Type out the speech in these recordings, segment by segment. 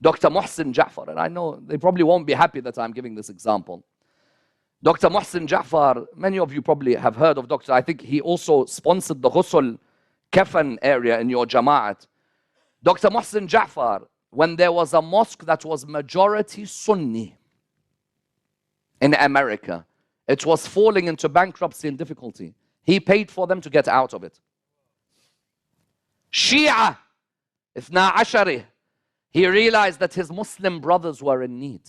Dr. Muhsin Ja'far, and I know they probably won't be happy that I'm giving this example. Dr. Muhsin Ja'far, many of you probably have heard of Dr. I think he also sponsored the Ghusl Kafan area in your Jama'at. Dr. Muhsin Ja'far, when there was a mosque that was majority Sunni in America, it was falling into bankruptcy and difficulty. He paid for them to get out of it. Shia, Ithna Ashari, he realized that his Muslim brothers were in need.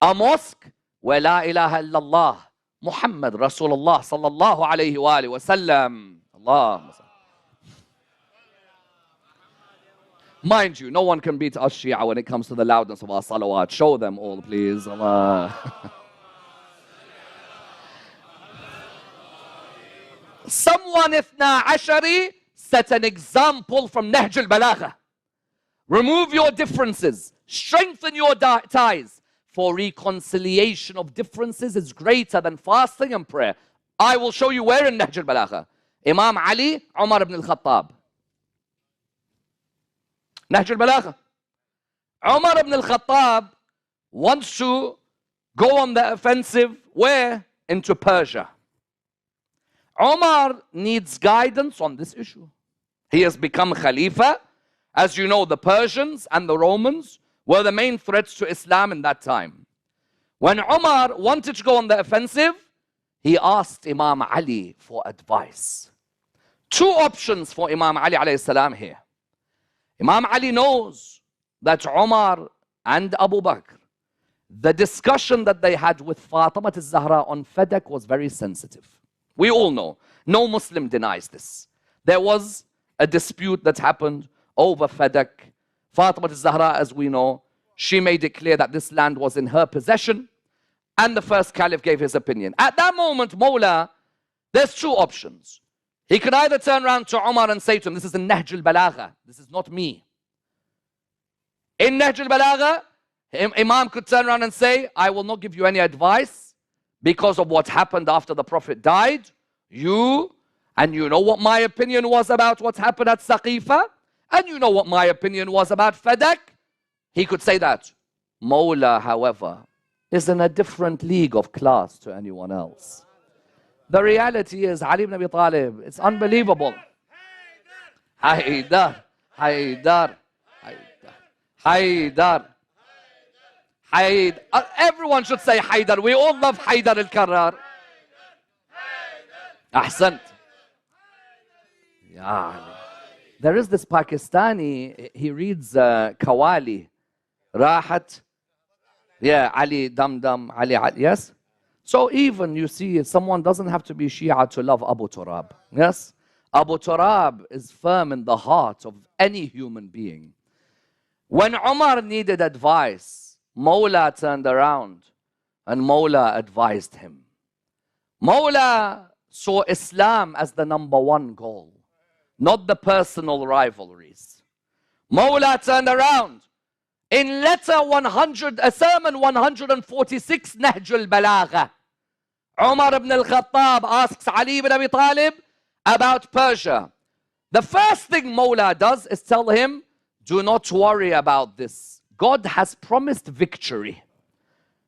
A mosque where La ilaha illallah, Muhammad Rasulullah sallallahu alayhi wa alihi wa sallam. Allah. Mind you, no one can beat us Shia when it comes to the loudness of our salawat. Show them all, please. Allah. Someone, Ithna Ashari, set an example from Nahj al-Balagha. Remove your differences. Strengthen your ties. For reconciliation of differences is greater than fasting and prayer. I will show you where in Nahj al-Balagha. Imam Ali, Umar ibn al-Khattab. Nahj al-Balagha. Umar ibn al-Khattab wants to go on the offensive. Where? Into Persia. Umar needs guidance on this issue. He has become Khalifa. As you know, the Persians and the Romans were the main threats to Islam in that time. When Umar wanted to go on the offensive, he asked Imam Ali for advice. Two options for Imam Ali alayhi salam here. Imam Ali knows that Umar and Abu Bakr, the discussion that they had with Fatima al-Zahra on Fadak was very sensitive. We all know. No Muslim denies this. There was a dispute that happened over Fadak. Fatima al-Zahra, as we know, she made it clear that this land was in her possession, and the first caliph gave his opinion. At that moment, Mawla, there's two options. He could either turn around to Umar and say to him, this is in Nahj al-Balagha, this is not me. In Nahj al-Balagha, Imam could turn around and say, I will not give you any advice because of what happened after the Prophet died. You know what my opinion was about what happened at Saqifa, and you know what my opinion was about Fadak. He could say that. Mawla, however, is in a different league of class to anyone else. The reality is, Ali ibn Abi Talib, it's unbelievable. Haydar, Haydar, Haydar, Haydar. Everyone should say Haydar. We all love Haydar al-Karrar. Ahsant. Ya Ali. There is this Pakistani, he reads Qawwali, Rahat, yeah, Ali Dam Dam, Ali, yes? So even, you see, someone doesn't have to be Shia to love Abu Turab, yes? Abu Turab is firm in the heart of any human being. When Umar needed advice, Mawla turned around and Mawla advised him. Mawla saw Islam as the #1 goal, not the personal rivalries. Mawla turned around. In letter 100, sermon 146, Nahj al-Balagha, Umar ibn al-Khattab asks Ali ibn Abi Talib about Persia. The first thing Mawla does is tell him, do not worry about this. God has promised victory.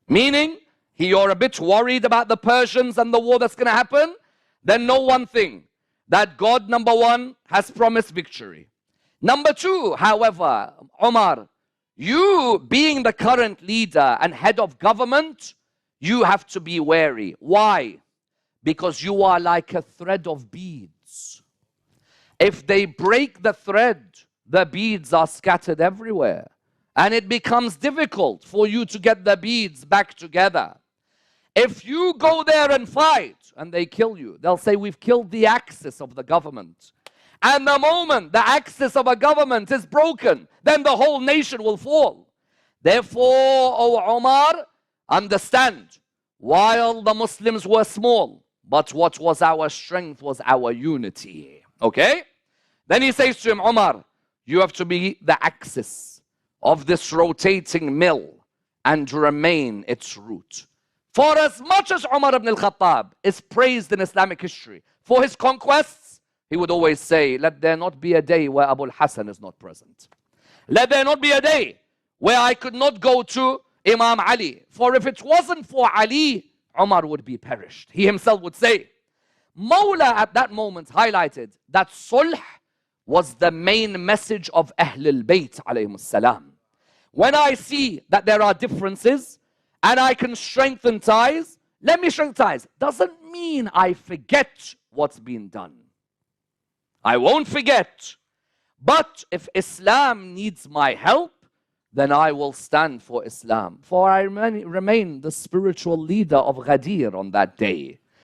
Meaning, you're a bit worried about the Persians and the war that's going to happen? Then know one thing, that God, #1, has promised victory. #2, however, Umar, you being the current leader and head of government, you have to be wary. Why? Because you are like a thread of beads. If they break the thread, the beads are scattered everywhere. And it becomes difficult for you to get the beads back together. If you go there and fight and they kill you, they'll say, we've killed the axis of the government. And the moment the axis of a government is broken, then the whole nation will fall. Therefore, O Umar, understand, while the Muslims were small, but what was our strength was our unity. Okay? Then he says to him, Umar, you have to be the axis of this rotating mill and remain its root. For as much as Umar ibn al-Khattab is praised in Islamic history for his conquests, he would always say, let there not be a day where Abu al-Hasan is not present. Let there not be a day where I could not go to Imam Ali. For if it wasn't for Ali, Umar would be perished. He himself would say. Mawla at that moment highlighted that sulh was the main message of Ahlul Bayt alayhimus salam. When I see that there are differences and I can strengthen ties, let me strengthen ties. Doesn't mean I forget what's been done. I won't forget. But if Islam needs my help, then I will stand for Islam. For I remain the spiritual leader of Ghadir on that day.